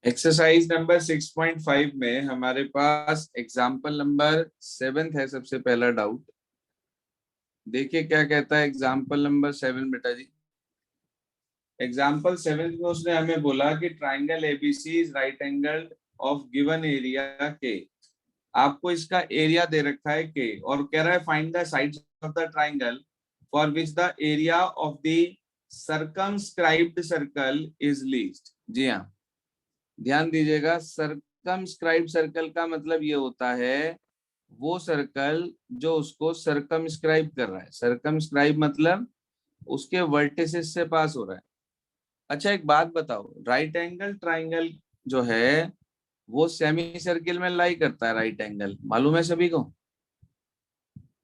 Exercise number 6.5 में हमारे पास example number 7 है। सबसे पहला डाउट देखिए क्या कहता है एग्जाम्पल नंबर 7 बेटा जी। एग्जाम्पल 7 में उसने हमें बोला कि triangle ABC is right angle of given area के। आपको इसका एरिया दे रखा है के और कह रहा है find the sides of the triangle for which the area of the circumscribed circle is least. जी हाँ, ध्यान दीजिएगा। सर्कमस्क्राइब सर्कल का मतलब ये होता है वो सर्कल जो उसको सर्कमस्क्राइब कर रहा है। सर्कमस्क्राइब मतलब उसके वर्टिसेस से पास हो रहा है। अच्छा एक बात बताओ, राइट एंगल ट्राइंगल जो है वो सेमी सर्किल में लाई करता है। राइट एंगल मालूम है सभी को।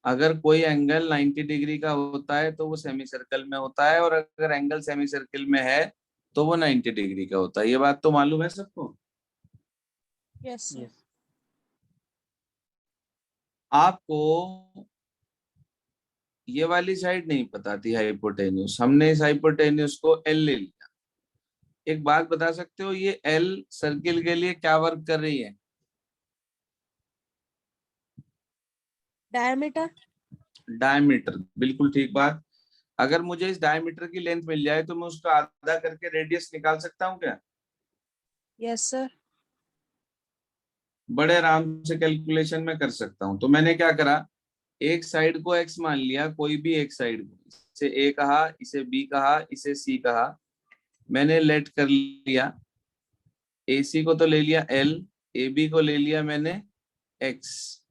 अगर कोई एंगल 90 डिग्री का होता है तो वो सेमी सर्कल में होता है, और अगर एंगल सेमी सर्किल में है तो वो 90 डिग्री का होता है। ये बात तो मालूम है सबको। Yes sir. आपको ये वाली साइड नहीं पता थी हाइपोटेन्यूस, हमने इस हाइपोटेन्यूस को एल ले लिया। एक बात बता सकते हो ये एल सर्किल के लिए क्या वर्क कर रही है? डायमीटर। डायमीटर, बिल्कुल ठीक बात। अगर मुझे इस डायमीटर की लेंथ मिल जाए तो मैं उसका आधा करके रेडियस निकाल सकता हूँ क्या? Yes sir. बड़े आराम से कैलकुलेशन में कर सकता हूँ। तो मैंने क्या करा, एक साइड को एक्स मान लिया, कोई भी एक साइड को, इसे ए कहा, इसे बी कहा, इसे सी कहा। मैंने लेट कर लिया। ए सी को तो ले लिया एल, ए बी को ले लिया मैंने एक्स।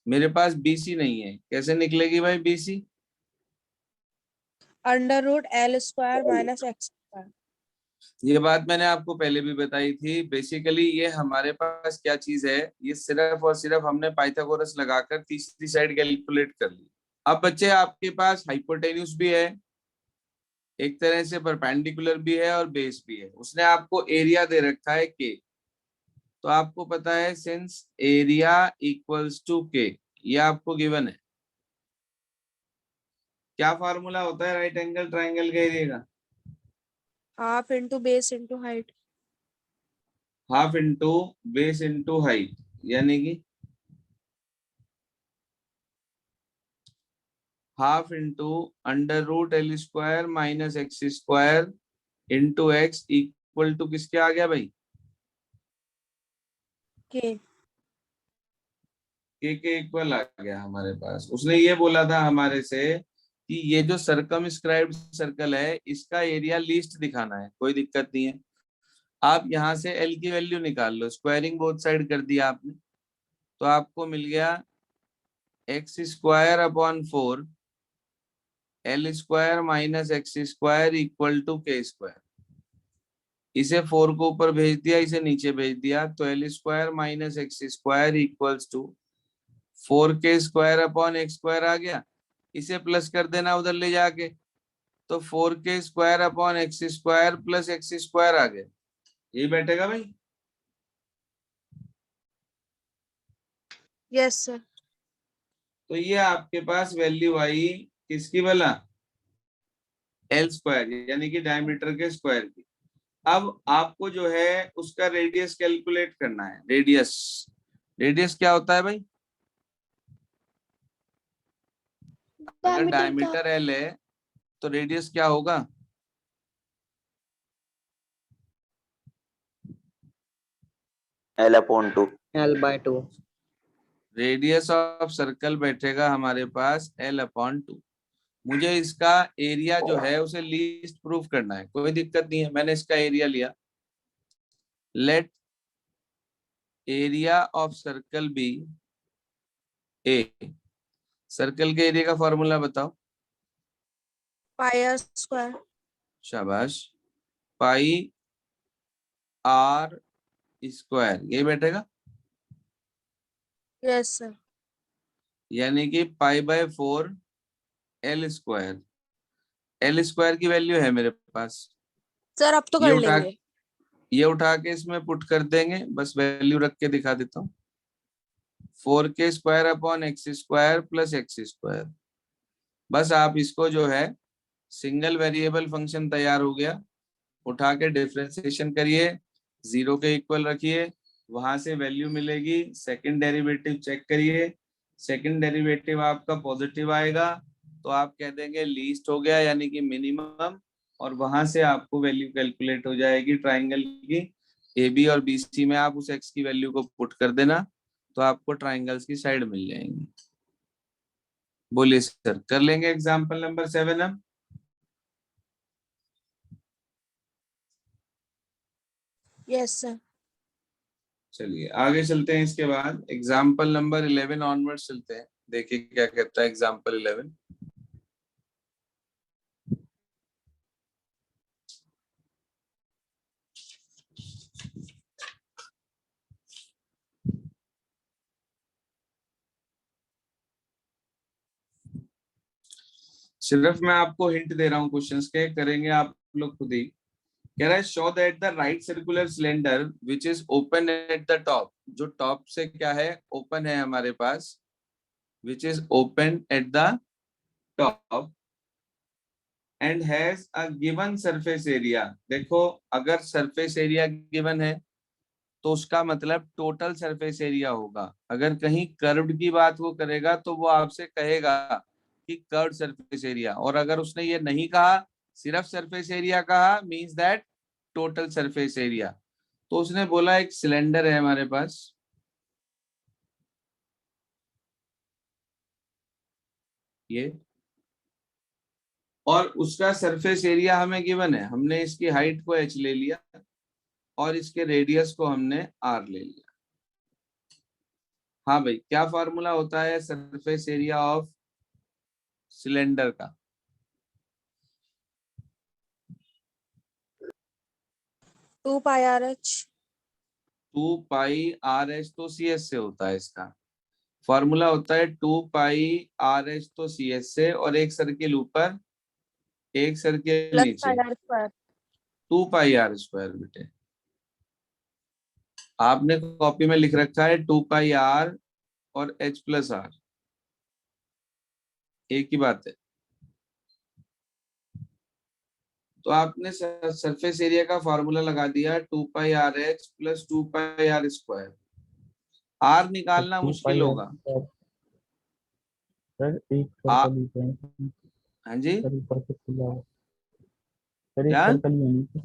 मेरे पास बी सी नहीं है, कैसे निकलेगी भाई B C? Under root L square minus x square. ये बात मैंने आपको पहले भी बताई थी। बेसिकली ये हमारे पास क्या चीज है, ये सिर्फ और सिर्फ हमने पाइथागोरस लगाकर तीसरी साइड कैलकुलेट कर ली। अब बच्चे आपके पास हाइपोटेन्यूस भी है, एक तरह से परपेंडिकुलर भी है और बेस भी है। उसने आपको एरिया दे रखा है के। तो आपको पता है सिंस एरिया इक्वल्स टू के, ये आपको गिवन है। क्या फार्मूला होता है राइट एंगल ट्राइंगल के एरिया का? Half into base into height. Half into base into height, यानी कि half into under root L square minus x square into X equal to किसके आ गया भाई? के। के इक्वल आ गया हमारे पास। उसने ये बोला था हमारे से कि ये जो सर्कमस्क्राइब्ड सर्कल है इसका एरिया लीस्ट दिखाना है। कोई दिक्कत नहीं है, आप यहाँ से एल की वैल्यू निकाल लो। स्क्वायरिंग बोथ साइड कर दिया आपने तो आपको मिल गया X square upon 4 L square minus x square equal to K square. इसे 4 को ऊपर भेज दिया, इसे नीचे भेज दिया, तो L square minus x square equals to 4k upon x square आ गया। इसे प्लस कर देना उधर ले जाके, तो 4k upon x square plus x square आ गया। यही बैठेगा भाई। Yes sir. तो ये आपके पास वैल्यू आई किसकी भला? एल स्क्वायर, यानी कि डायमीटर के स्क्वायर की। अब आपको जो है उसका रेडियस कैलकुलेट करना है। रेडियस, रेडियस क्या होता है भाई? अगर डायमीटर एल है तो रेडियस क्या होगा? L/2। L/2। Radius of circle बैठेगा हमारे पास L/2। मुझे इसका एरिया जो है उसे लीस्ट प्रूफ करना है। कोई दिक्कत नहीं है, मैंने इसका एरिया लिया। Let area of circle be A. Circle के एरिया का फॉर्मूला बताओ। Pi R square. शाबाश, पाई आर स्क्वायर, ये बैठेगा। Yes sir. यानी कि pi by 4 L square. L square की वैल्यू है मेरे पास। सर अब तो ये कर उठा लेंगे। ये उठा के इसमें पुट कर देंगे, बस वैल्यू रख के दिखा देता हूँ। 4k upon x square plus x square. बस आप इसको जो है सिंगल वेरिएबल फंक्शन तैयार हो गया, उठा के डिफरेंशिएशन करिए। 0 के इक्वल रखिए, वहां से वैल्यू मिलेगी, सेकंड डेरिवेटिव चेक करिए, सेकंड डेरिवेटिव आपका पॉजिटिव आएगा तो आप कह देंगे लीस्ट हो गया यानी कि मिनिमम, और वहां से आपको वैल्यू कैलकुलेट हो जाएगी ट्राइंगल की। ए बी और बी सी में आप उस एक्स की वैल्यू को पुट कर देना तो आपको ट्राइंगल्स की साइड मिल जाएंगी। बोलिए सर, कर लेंगे एग्जाम्पल नंबर 7 हम? Yes sir. चलिए आगे चलते हैं, इसके बाद एग्जाम्पल नंबर 11 ऑनवर्ड चलते हैं, देखिए क्या कहता है एग्जाम्पल 11। सिर्फ मैं आपको हिंट दे रहा हूँ, क्वेश्चंस के करेंगे आप लोग खुद ही। कह रहा है show that the right circular cylinder which is open at the top, जो टॉप से क्या है ओपन है हमारे पास, which is open at the top and has a given surface area. देखो अगर सरफेस एरिया गिवन है तो उसका मतलब टोटल सरफेस एरिया होगा। अगर कहीं कर्व्ड की बात वो करेगा तो वो आपसे कहेगा कि कर्व्ड सरफेस एरिया, और अगर उसने ये नहीं कहा, सिर्फ सरफेस एरिया कहा, means that total surface area. तो उसने बोला एक सिलेंडर है हमारे पास, ये, और उसका सरफेस एरिया हमें गिवन है, हमने इसकी हाइट को h ले लिया और इसके रेडियस को हमने r ले लिया। हाँ भाई, क्या फॉर्मूला होता है सरफेस एरिया ऑफ सिलेंडर का? 2 π r h। 2 π r h तो सी एस से होता है, इसका फॉर्मूला होता है 2 π r h तो सी एस से, और एक सर्किल ऊपर एक सर्किल प्लस नीचे, π r²। 2 π r² बेटे। आपने कॉपी में लिख रखा है 2 π r और h+r, एक ही बात है। तो आपने सरफेस एरिया का फॉर्मूला लगा दिया 2 π r h plus 2 π r²। r तो निकालना टू मुश्किल पाई आर होगा। सर एक आ सर्कल ही है हाँ जी, सर, ऊपर से खुला है सर, एक क्या? सर्कल ही है नीचे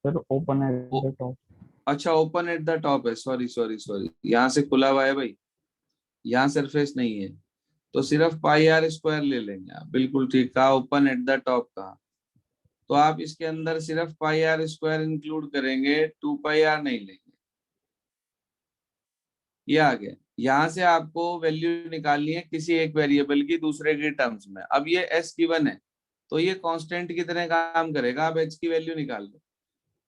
सर, ओपन है ओ, द टॉप। अच्छा ओपन एट द टॉप है, सॉरी सॉरी सॉरी, यहाँ से खुला हुआ है भाई, यहाँ सरफेस नहीं है, तो सिर्फ π r² ले लेंगे आप, बिल्कुल ठीक कहा, ओपन एट द टॉप कहा। तो आप इसके अंदर सिर्फ π r² इंक्लूड करेंगे, 2 π r नहीं लेंगे। ये आ गया। यहाँ से आपको वैल्यू निकालनी है किसी एक वेरिएबल की दूसरे के टर्म्स में। अब ये s गिवन है तो ये कांस्टेंट की तरह काम करेगा। अब h की वैल्यू निकाल लो,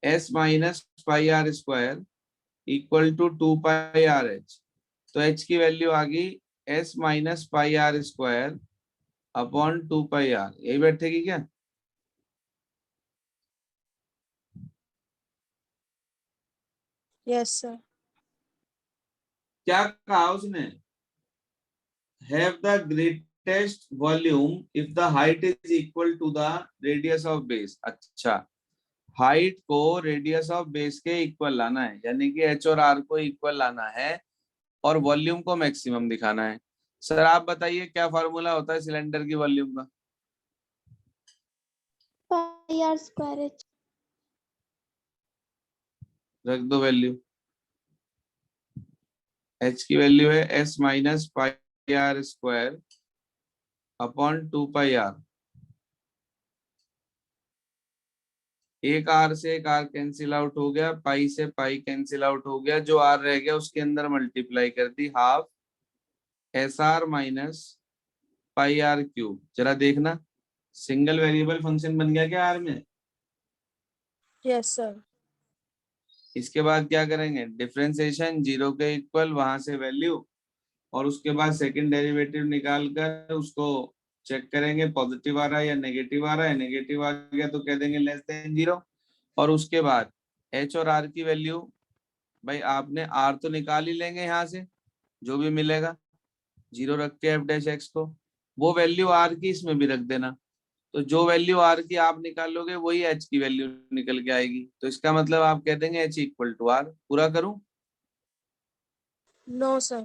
s minus π r² equal to 2 π r h। तो h की वैल्यू आ गई s minus π r² upon 2 π r, यही बैठेगी क्या? Yes sir. क्या कहा उसने? Have the greatest volume if the height is equal to the radius of base. अच्छा, हाइट को रेडियस ऑफ बेस के इक्वल लाना है, यानी कि h और r को इक्वल लाना है, और वॉल्यूम को मैक्सिमम दिखाना है। सर आप बताइए क्या फॉर्मूला होता है सिलेंडर की वॉल्यूम का? π r²h। रख दो वैल्यू, h की वैल्यू है s minus π r² upon 2 π r। एक r से एक r कैंसिल आउट हो गया, पाई से पाई कैंसिल आउट हो गया, जो r रह गया उसके अंदर मल्टीप्लाई कर दी, हाफ SR माइनस π r³। जरा देखना, सिंगल वेरिएबल फंक्शन बन गया क्या r में? Yes sir. इसके बाद क्या करेंगे, डिफरेंशिएशन 0 के इक्वल, वहां से वैल्यू, और उसके बाद सेकंड डेरिवेटिव निकाल कर उसको चेक करेंगे पॉजिटिव आ रहा है या नेगेटिव आ रहा है। नेगेटिव आ गया तो कह देंगे लेस देन 0, और उसके बाद h और r की वैल्यू, भाई आपने r तो निकाल ही लेंगे यहाँ से, जो भी मिलेगा 0 रख के f डैश x को, वो वैल्यू r की इसमें भी रख देना। तो जो वैल्यू आर की आप निकालोगे वही एच की वैल्यू निकल के आएगी। तो इसका मतलब आप कह देंगे एच इक्वल टू आर। पूरा करूं? No, sir.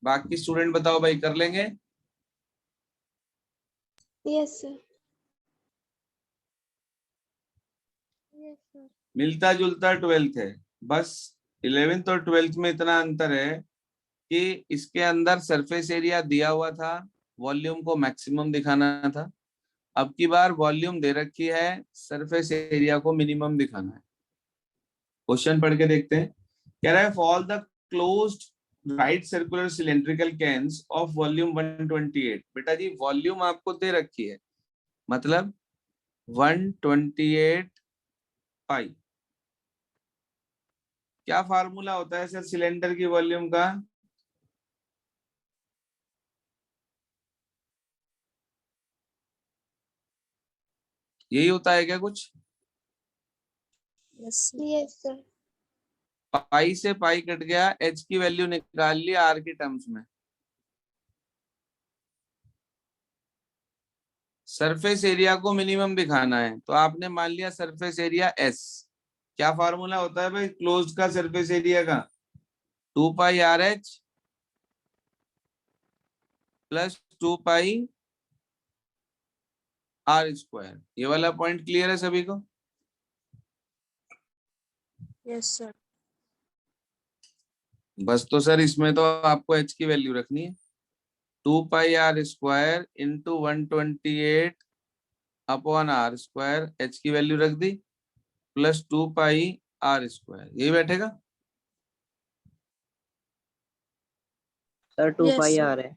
बाकी स्टूडेंट बताओ भाई, कर लेंगे? Yes, sir. Yes, sir. मिलता जुलता 12th है, बस 11th और 12th में इतना अंतर है कि इसके अंदर सरफेस एरिया दिया हुआ था, वॉल्यूम को मैक्सिमम दिखाना था। अब की बार वॉल्यूम दे रखी है, सरफेस एरिया को मिनिमम दिखाना है। क्वेश्चन पढ़ के देखते हैं। कह रहा है fall the closed right circular cylindrical cans of volume 128। बेटा जी वॉल्यूम आपको दे रखी है, मतलब 128 पाई। क्या फार्मूला होता है सर सिलेंडर की वॉल्यूम का? यही होता है क्या कुछ? Yes, sir. Yes, sir. Pi से पाई कट गया, एच की वैल्यू निकाल ली आर की टर्म्स में। सरफेस एरिया को मिनिमम दिखाना है, तो आपने मान लिया सरफेस एरिया एस। क्या फार्मूला होता है भाई क्लोज्ड का सरफेस एरिया का? 2 pi R H plus 2 pi R square. ये वाला पॉइंट क्लियर है सभी को? Yes, sir. बस तो सर इसमें तो आपको एच की वैल्यू रखनी है। 2 pi R square into 128 upon R square, H की वैल्यू रख दी, प्लस 2 पाई आर स्क्वायर। यही बैठेगा सर 2 Yes, पाई sir. आ रहा है।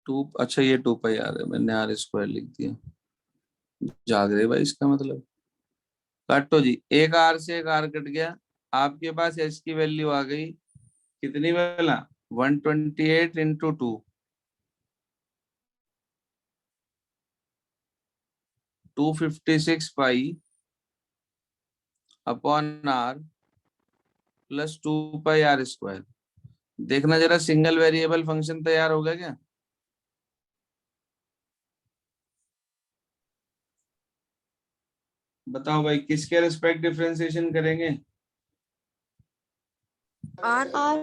2। अच्छा ये 2 पाई आर है, मैंने आर स्क्वायर लिख दिया। जाग रहे भाई इसका मतलब। काटो जी, एक आर से एक आर कट गया, आपके पास एच की वैल्यू आ गई कितनी वाला? 128 into 2, 256 pi upon R plus 2 pi R square. देखना जरा सिंगल वेरिएबल फंक्शन तैयार होगा क्या? बताओ भाई किसके रिस्पेक्ट डिफरेंशिएशन करेंगे? R. R.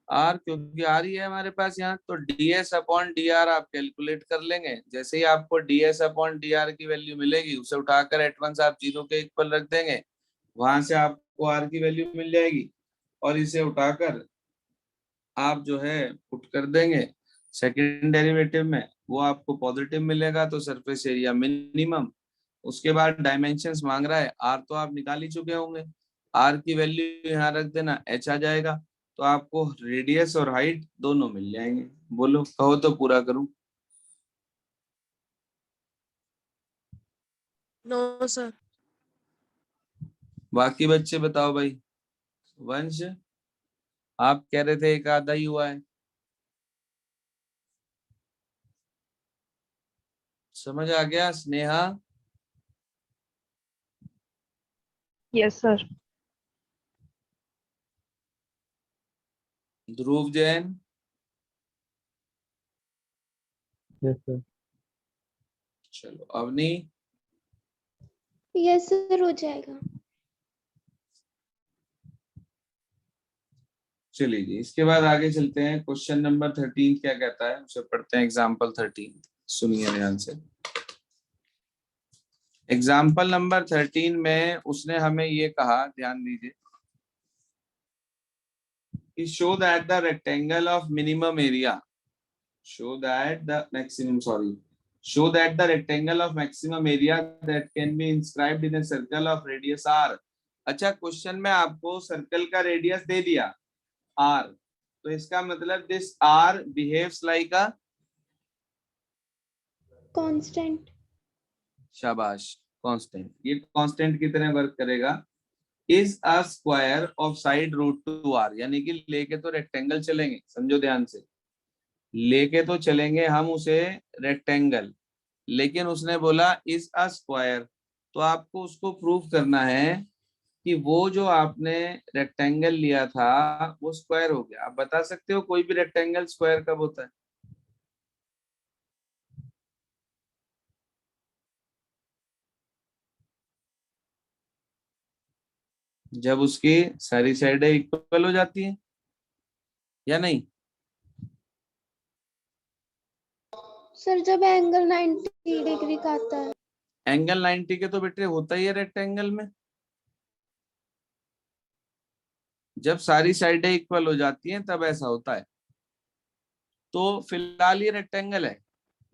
आर, क्योंकि आर ही है हमारे पास यहाँ, तो ds अपॉन डी आर आप कैलकुलेट कर लेंगे। जैसे ही आपको ds अपॉन डी आर की वैल्यू मिलेगी, उसे उठाकर एट वंस आप 0 के इक्वल रख देंगे, वहां से आपको आर की वैल्यू मिल जाएगी, और इसे उठाकर आप जो है पुट कर देंगे सेकेंड डेरिवेटिव में, वो आपको पॉजिटिव मिलेगा, तो सरफेस एरिया मिनिमम। उसके बाद डायमेंशंस मांग रहा है, आर तो आप निकाल ही चुके होंगे, आर की वैल्यू यहाँ रख देना, एच आ जाएगा, तो आपको रेडियस और हाइट दोनों मिल जाएंगे। बोलो कहो तो पूरा करूं? No, sir. बाकी बच्चे बताओ भाई। वंश, आप कह रहे थे एक आधा ही हुआ है, समझ आ गया? Sneha, yes sir. Dhruv Jain, yes sir. चलो अवनी, Yes, sir. हो जाएगा. चलिए जी इसके बाद आगे चलते हैं। क्वेश्चन नंबर 13 क्या कहता है उसे पढ़ते हैं। एग्जाम्पल 13 सुनिए ध्यान से। एग्जाम्पल नंबर 13 में उसने हमें ये कहा, ध्यान दीजिए, कि show that the rectangle of minimum area, show that the maximum sorry show that the rectangle of maximum area that can be inscribed in a circle of radius r। अच्छा question में आपको सर्कल का radius दे दिया r, तो इसका मतलब this r behaves like a, Constant. शाबाश, constant. ये कांस्टेंट की तरह वर्क करेगा। Is a square of side root two R, यानी कि लेके तो रेक्टेंगल चलेंगे, समझो ध्यान से, लेके तो चलेंगे हम उसे रेक्टेंगल, लेकिन उसने बोला इज अ स्क्वायर, तो आपको उसको प्रूव करना है कि वो जो आपने रेक्टेंगल लिया था वो स्क्वायर हो गया। आप बता सकते हो कोई भी रेक्टेंगल स्क्वायर कब होता है? जब उसकी सारी साइडें इक्वल हो जाती हैं या नहीं? सर जब एंगल 90 डिग्री का आता है। एंगल 90 के तो बेटे होता ही है रेक्टेंगल में, जब सारी साइडें इक्वल हो जाती हैं तब ऐसा होता है। तो फिलहाल ये रेक्टेंगल है,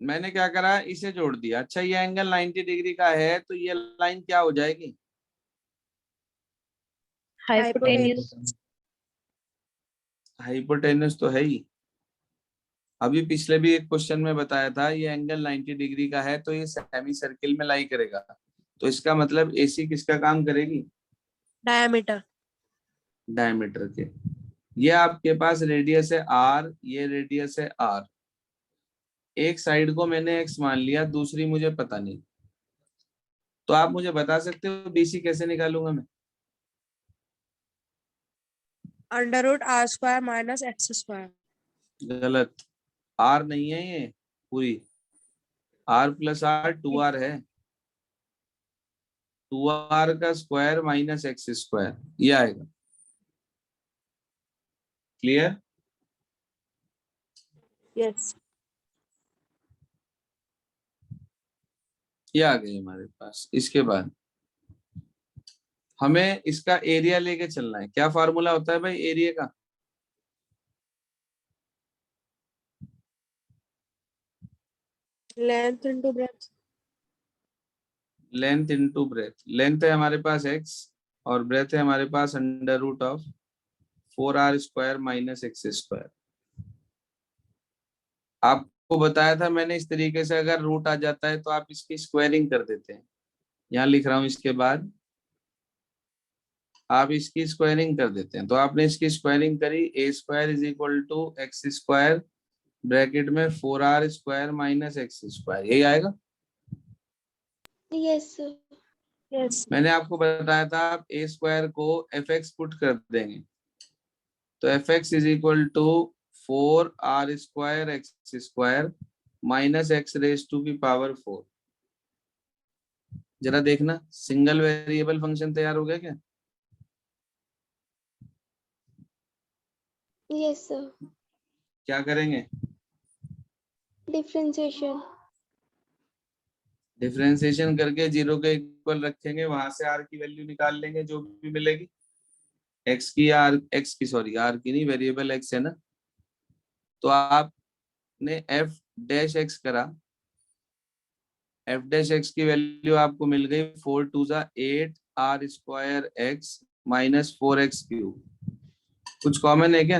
मैंने क्या करा, इसे जोड़ दिया। अच्छा ये एंगल 90 डिग्री का है तो ये लाइन क्या हो जाएगी? हाइपोटेन्यूज। हाइपोटेन्यूज तो है ही, अभी पिछले भी एक क्वेश्चन में बताया था ये एंगल 90 डिग्री का है तो ये सेमी सर्किल में लाई करेगा, तो इसका मतलब एसी किसका काम करेगी? डायमीटर। डायमीटर के। ये आपके पास रेडियस है आर, ये रेडियस है आर। एक साइड को मैंने एक्स मान लिया, दूसरी मुझे पता नहीं, तो आप मुझे बता सकते हो बीसी कैसे निकालूंगा मैं? √r² minus x²। गलत, आर नहीं है ये पूरी, आर प्लस आर 2r है, 2r का स्क्वायर माइनस एक्स स्क्वायर, ये आएगा। क्लियर? यस। ये आ गई हमारे पास। इसके बाद हमें इसका एरिया लेके चलना है। क्या फार्मूला होता है भाई एरिया का? Length into breadth. Length into breadth. Length है हमारे पास x और ब्रेथ है हमारे पास √4r² माइनस एक्स स्क्वायर। आपको बताया था मैंने इस तरीके से, अगर रूट आ जाता है तो आप इसकी स्क्वायरिंग कर देते हैं। यहाँ लिख रहा हूं, इसके बाद आप इसकी स्क्वायरिंग कर देते हैं। तो आपने इसकी स्क्वायरिंग करी, a² = x² ब्रैकेट में 4r² माइनस एक्स स्क्वायर, यही आएगा। Yes sir. यस। मैंने आपको बताया था आप a² को fx पुट कर देंगे तो fx = 4r² x² minus x⁴। जरा देखना, सिंगल वेरिएबल फंक्शन तैयार हो गया क्या? Yes sir. क्या करेंगे? डिफरेंशिएशन। डिफरेंशिएशन करके 0 के इक्वल रखेंगे, वहां से r की वैल्यू निकाल लेंगे जो भी मिलेगी। x की r की नहीं, वेरिएबल x है ना, तो आपने f'(x) करा, f'(x) की वैल्यू आपको मिल गई 4 2 8r² x माइनस 4x³। कुछ कॉमन है क्या?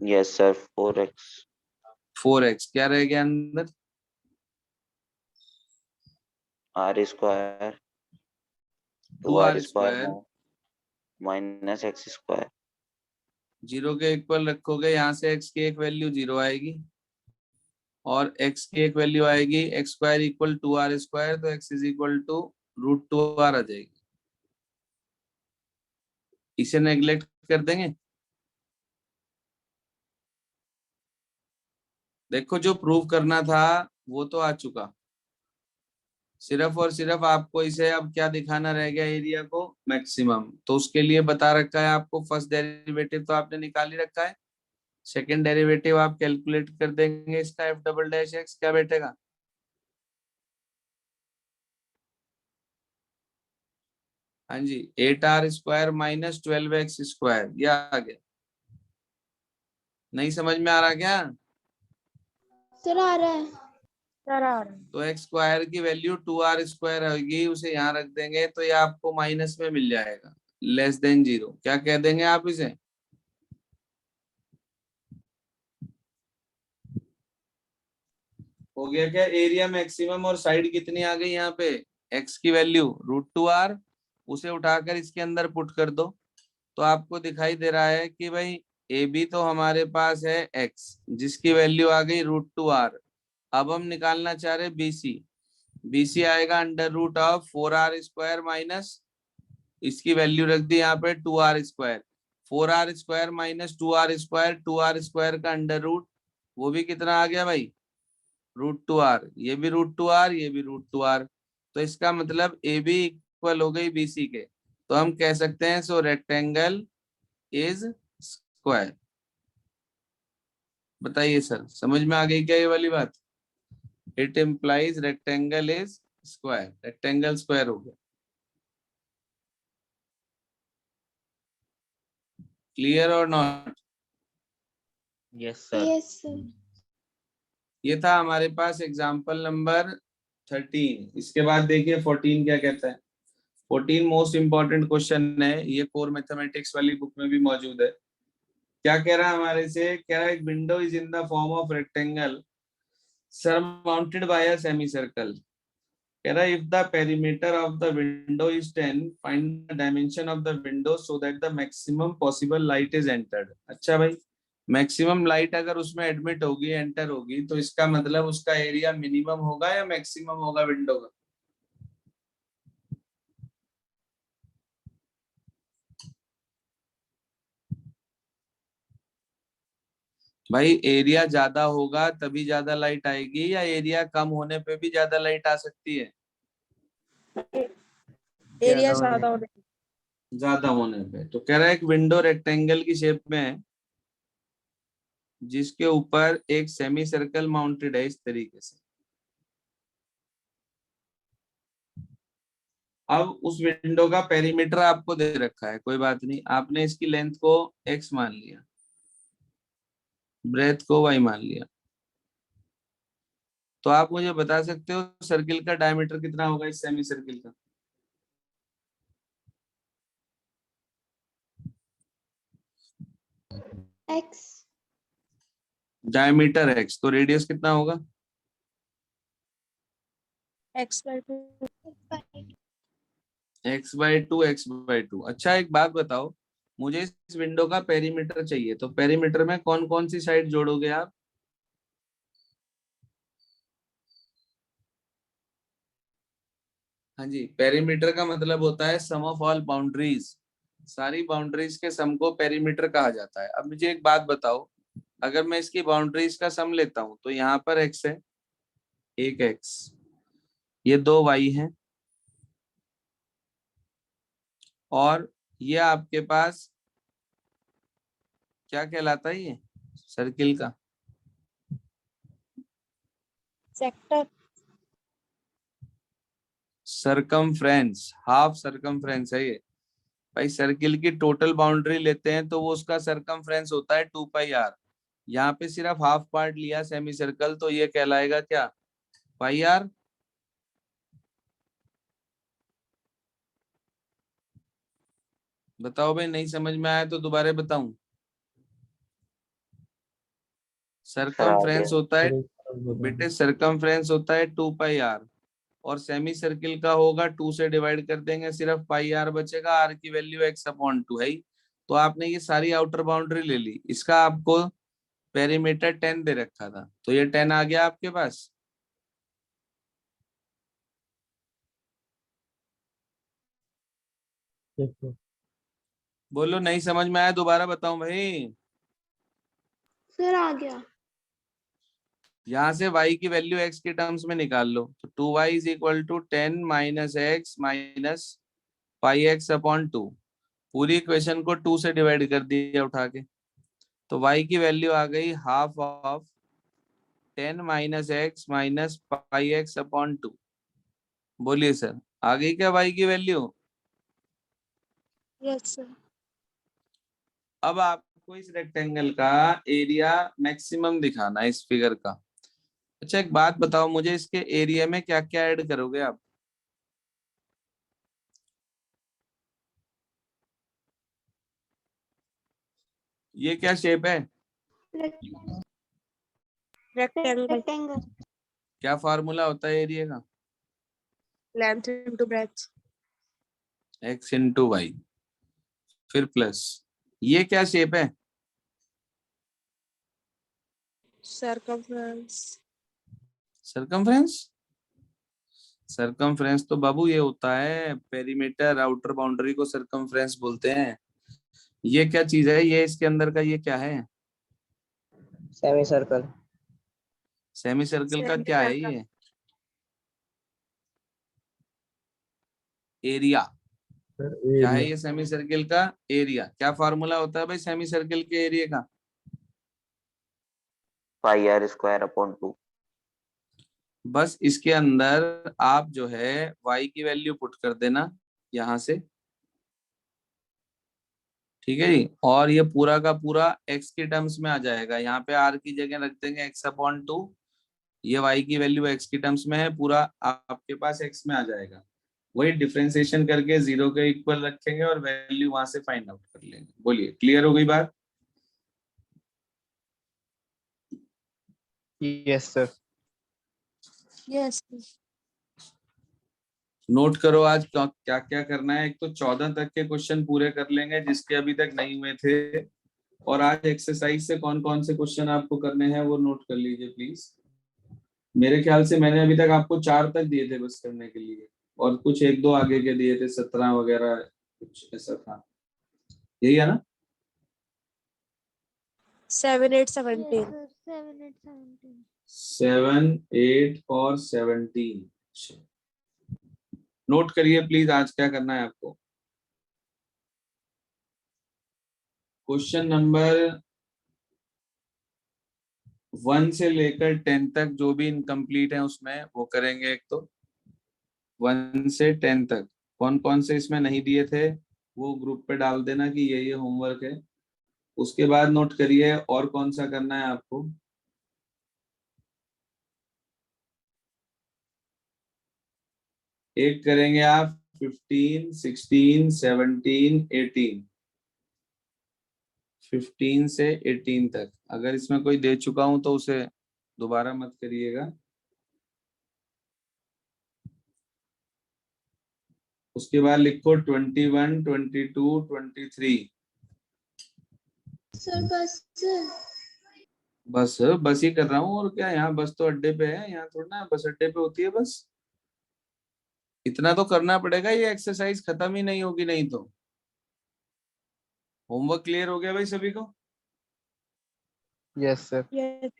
Yes sir 4x। 4x क्या रह गया अंदर? r² 2r² minus x²। 0 के इक्वल रखोगे, यहाँ से x की एक वैल्यू 0 आएगी और x की एक वैल्यू आएगी x² = 2r², तो x = √2r आ जाएगी। इसे नेग्लेक्ट कर देंगे। देखो जो प्रूव करना था वो तो आ चुका, सिर्फ और सिर्फ आपको इसे अब क्या दिखाना रह गया, एरिया को मैक्सिमम। तो उसके लिए बता रखा है आपको, फर्स्ट डेरिवेटिव तो आपने निकाल ही रखा है, सेकंड डेरिवेटिव आप कैलकुलेट कर देंगे इसका f'(x) क्या बैठेगा? हाँ जी, 8r² माइनस 12x², यह आ गया। नहीं समझ में आ रहा क्या? सर आ रहा है। सर आ रहा है। तो x² की वैल्यू 2r² होगी, उसे यहाँ रख देंगे तो ये आपको माइनस में मिल जाएगा, <<0। क्या कह देंगे आप इसे? हो गया क्या एरिया मैक्सिमम? और साइड कितनी आ गई यहाँ पे? x की वैल्यू √2r, उसे उठाकर इसके अंदर पुट कर दो तो आपको दिखाई दे रहा है कि भाई ए बी तो हमारे पास है x, जिसकी वैल्यू आ गई √2r। अब हम निकालना चाह रहे BC। BC आएगा √4r² माइनस, इसकी वैल्यू रख दी यहाँ पे 2r²। 4r² minus 2r², 2r² का अंडर रूट, वो भी कितना आ गया भाई? √2r। ये भी √2r, ये भी √2r। तो इसका मतलब AB इक्वल हो गई BC के, तो हम कह सकते हैं सो रेक्टेंगल इज स्क्वायर। बताइए सर, समझ में आ गई क्या ये वाली बात? It implies rectangle is square, rectangle square हो गया। क्लियर और not? Yes, sir. Yes, sir. ये था हमारे पास एग्जाम्पल नंबर 13। इसके बाद देखिए 14 क्या कहता है। 14 मोस्ट इंपॉर्टेंट क्वेश्चन है, ये कोर मैथमेटिक्स वाली बुक में भी मौजूद है। क्या कह रहा है हमारे से? कह रहा है window is in the form of rectangle surmounted by a semicircle. कह रहा है if the perimeter of the window is 10, find the dimension of the window so that the maximum possible light is entered. अच्छा भाई, maximum light अगर उसमें admit होगी, enter होगी, तो इसका मतलब उसका एरिया मिनिमम होगा या मैक्सिमम होगा विंडो का? भाई एरिया ज्यादा होगा तभी ज्यादा लाइट आएगी, या एरिया कम होने पे भी ज्यादा लाइट आ सकती है? एरिया ज्यादा होने ज्यादा होने पे। तो कह रहा है एक विंडो रेक्टेंगल की शेप में है जिसके ऊपर एक सेमी सर्कल माउंटेड है इस तरीके से। अब उस विंडो का पेरीमीटर आपको दे रखा है, कोई बात नहीं, आपने इसकी लेंथ को x मान लिया, ब्रेथ को y मान लिया, तो आप मुझे बता सकते हो सर्किल का डायमीटर कितना होगा इस सेमी सर्किल का? X. डायमीटर x, तो रेडियस कितना होगा? x/2 x/2 अच्छा एक बात बताओ, मुझे इस विंडो का पेरीमीटर चाहिए, तो पेरीमीटर में कौन कौन सी साइड जोड़ोगे आप? हाँ जी, पेरीमीटर का मतलब होता है सम ऑफ ऑल बाउंड्रीज, सारी बाउंड्रीज के सम को पेरीमीटर कहा जाता है। अब मुझे एक बात बताओ, अगर मैं इसकी बाउंड्रीज का सम लेता हूं तो यहाँ पर x है, एक x, ये दो y है, और ये आपके पास क्या कहलाता है ये सर्किल का? सेक्टर सरकमफ्रेंस, हाफ सरकमफ्रेंस है ये। भाई सर्किल की टोटल बाउंड्री लेते हैं तो वो उसका सरकमफ्रेंस होता है 2πr। यहाँ पे सिर्फ हाफ पार्ट लिया सेमी सर्कल, तो ये कहलाएगा क्या? πr। बताओ भाई, नहीं समझ में आया तो दोबारा बताऊं। सरकमफ्रेंस होता है बेटे, सरकमफ्रेंस होता है 2πr, और सेमी सर्किल का होगा 2 से डिवाइड कर देंगे, सिर्फ πr बचेगा, r की वैल्यू x/2 है ही। तो आपने ये सारी आउटर बाउंड्री ले ली, इसका आपको पेरीमीटर 10 दे रखा था, तो ये 10 आ गया आपके पास। Yes, sir. बोलो नहीं समझ में आया दोबारा बताऊं भाई। सर आ गया। यहाँ से y की वैल्यू x के टर्म्स में निकाल लो, तो 2y is equal to 10 minus x minus 5x/2। पूरी इक्वेशन को 2 से डिवाइड कर दिया उठा के, तो y की वैल्यू आ गई half of 10 minus x minus 5x/2। बोलिए सर, आ गई क्या y की वैल्यू? Yes sir. अब आपको इस रेक्टेंगल का एरिया मैक्सिमम दिखाना है इस फिगर का। अच्छा एक बात बताओ मुझे, इसके एरिया में क्या क्या ऐड करोगे आप? ये क्या शेप है? Rectangle rectangle. क्या फार्मूला होता है एरिया का? Length into breadth x into y, फिर प्लस, ये क्या शेप है? Circumference circumference. सरकमफ्रेंस तो बाबू ये होता है पेरीमीटर, आउटर बाउंड्री को सरकमफ्रेंस बोलते हैं। ये क्या चीज है, ये इसके अंदर का ये क्या है? Semi circle. सेमी सर्कल का क्या है ये? एरिया। सर क्या है एरिया। ये सेमी सर्किल का एरिया। क्या फॉर्मूला होता है भाई सेमी सर्किल के एरिया का? पाई आर स्क्वायर अपॉन 2। बस इसके अंदर आप जो है y की वैल्यू पुट कर देना यहां से, ठीक है जी। और ये पूरा का पूरा x के टर्म्स में आ जाएगा, यहाँ पे r की जगह रख देंगे x/2। ये y की वैल्यू x की टर्म्स में है, पूरा आपके पास x में आ जाएगा। वही डिफरेंशिएशन करके 0 के इक्वल रखेंगे और वैल्यू वहां से फाइंड आउट कर लेंगे। बोलिए क्लियर हो गई बात? Yes sir. Yes. नोट करो आज क्या क्या करना है। एक तो 14 तक के क्वेश्चन पूरे कर लेंगे जिसके अभी तक नहीं हुए थे, और आज एक्सरसाइज से कौन कौन से क्वेश्चन आपको करने हैं वो नोट कर लीजिए प्लीज। मेरे ख्याल से मैंने अभी तक आपको 4 तक दिए थे बस करने के लिए, और कुछ 1-2 आगे के दिए थे, 17 वगैरह कुछ ऐसा था, यही है ना? 7, 8, 17. 7, 8, 17. 7, 8 और 17। नोट करिए प्लीज आज क्या करना है आपको। क्वेश्चन नंबर 1 से लेकर 10 तक जो भी इनकम्प्लीट है उसमें वो करेंगे। एक तो 1 से 10 तक कौन कौन से इसमें नहीं दिए थे वो ग्रुप पे डाल देना कि ये होमवर्क है। उसके बाद नोट करिए और कौन सा करना है आपको। एक करेंगे आप 15, 16, 17, 18। 15 से 18 तक अगर इसमें कोई दे चुका हूं तो उसे दोबारा मत करिएगा। उसके बाद लिखो 21, 22, 23। सर बस ही कर रहा हूँ और क्या। यहाँ बस तो अड्डे पे है, यहाँ थोड़ा ना बस अड्डे पे होती है बस। इतना तो करना पड़ेगा, ये एक्सरसाइज खत्म ही नहीं होगी नहीं तो। होमवर्क क्लियर हो गया भाई सभी को? Yes sir. Yes.